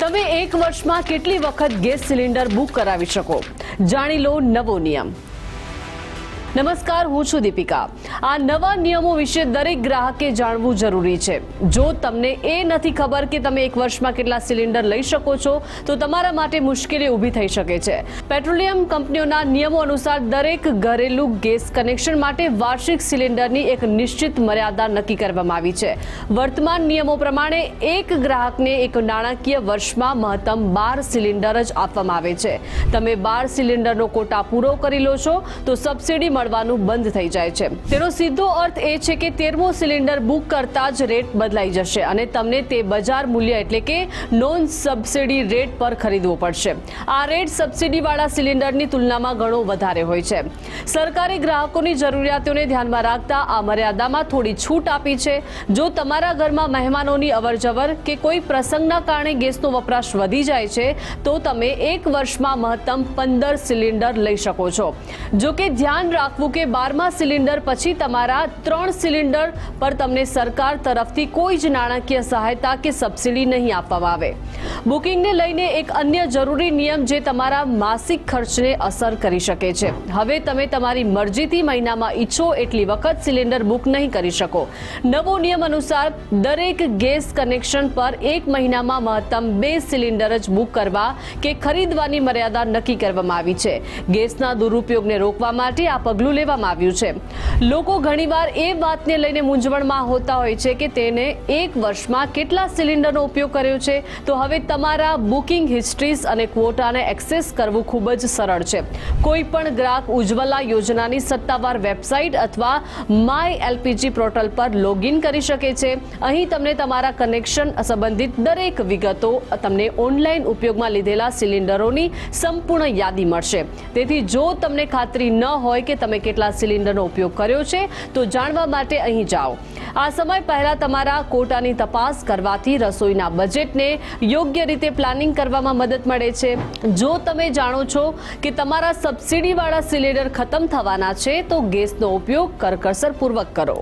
તમે એક વર્ષમાં કેટલી વખત ગેસ સિલિન્ડર બુક કરાવી શકો? જાણી લો નવો નિયમ। નમસ્કાર, હું છું દીપિકા। આ નવા નિયમો વિશે દરેક ગ્રાહકે જાણવું જરૂરી છે। જો તમને એ નથી ખબર કે તમે એક વર્ષમાં કેટલા સિલિન્ડર લઈ શકો છો તો તમારા માટે મુશ્કેલી ઊભી થઈ શકે છે। પેટ્રોલિયમ કંપનીઓના નિયમો અનુસાર દરેક ઘરેલું ગેસ કનેક્શન માટે વાર્ષિક સિલિન્ડરની એક નિશ્ચિત મર્યાદા નક્કી કરવામાં આવી છે। વર્તમાન નિયમો પ્રમાણે એક ગ્રાહકને એક નાણાકીય વર્ષમાં મહત્તમ 12 સિલિન્ડર જ આપવામાં આવે છે। તમે 12 સિલિન્ડરનો કોટા પૂરો કરી લો છો તો સબસિડી મળવાનું બંધ થઈ જાય છે। તેનો સીધો અર્થ એ છે કે 13મો સિલિન્ડર બુક કરતા જ રેટ બદલાઈ જશે અને તમને તે બજાર મૂલ્ય એટલે કે નોન સબસિડી રેટ પર ખરીદવો પડશે। આ રેટ સબસિડીવાળા સિલિન્ડરની તુલનામાં ઘણો વધારે હોય છે। સરકારે ગ્રાહકોની જરૂરિયાતોને ધ્યાનમાં રાખતા આ મર્યાદામાં થોડી છૂટ આપી છે। જો તમારા ઘરમાં મહેમાનોની અવરજવર કે કોઈ પ્રસંગના કારણે ગેસનો વપરાશ વધી જાય છે તો તમે એક વર્ષમાં મહત્તમ 15 સિલિન્ડર લઈ શકો છો। જો કે ધ્યાન રાખવું કે 12મા સિલિન્ડર પછી તમારા 3 સિલિન્ડર પર તમને સરકાર તરફથી કોઈ જ નાણાકીય સહાયતા કે સબસિડી નહીં આપવામાં આવે। બુકિંગને લઈને એક અન્ય જરૂરી નિયમ જે તમારા માસિક ખર્ચને અસર કરી શકે છે। હવે તમે તમારી મરજીથી મહિનામાં ઈચ્છો એટલી વખત સિલિન્ડર બુક નહીં કરી શકો। નવો નિયમ અનુસાર દરેક ગેસ કનેક્શન પર એક મહિનામાં મહત્તમ 2 સિલિન્ડર જ બુક કરવા કે ખરીદવાની મર્યાદા નક્કી કરવામાં આવી છે। ગેસના દુરુપયોગને રોકવા માટે આ પગલું લેવામાં આવ્યું છે। લોકો ઘણીવાર એ વાતને લઈને મૂંઝવણમાં હોતા હોય છે કે તેને એક વર્ષમાં કેટલા સિલિન્ડરનો ઉપયોગ કર્યો છે। તો હવે તમારા બુકિંગ હિસ્ટ્રીઝ અને ક્વોટાને એક્સેસ કરવું ખૂબ જ સરળ છે। કોઈ પણ ગ્રાહક ઉજ્જવલા યોજનાની સત્તાવાર વેબસાઇટ અથવા માય એલપીજી પોર્ટલ પર લોગિન કરી શકે છે। અહીં તમને તમારા કનેક્શન સંબંધિત દરેક વિગતો તમને ઓનલાઈન ઉપયોગમાં લીધેલા સિલિન્ડરોની સંપૂર્ણ યાદી મળશે। તેથી જો તમને ખાતરી ન હોય કે તમે કેટલા સિલિન્ડરનો ઉપયોગ કર્યો છે તો જાણવા માટે અહીં જાઓ। આ સમય પહેલા તમારા કોટાની તપાસ કરવાથી રસોઈના બજેટને યોગ્ય રીતે પ્લાનિંગ કરવામાં મદદ મળે છે। જો તમે જાણો છો કે તમારા સબસિડીવાળા સિલિન્ડર ખતમ થવાના છે તો ગેસનો ઉપયોગ કરકસરપૂર્વક કરો।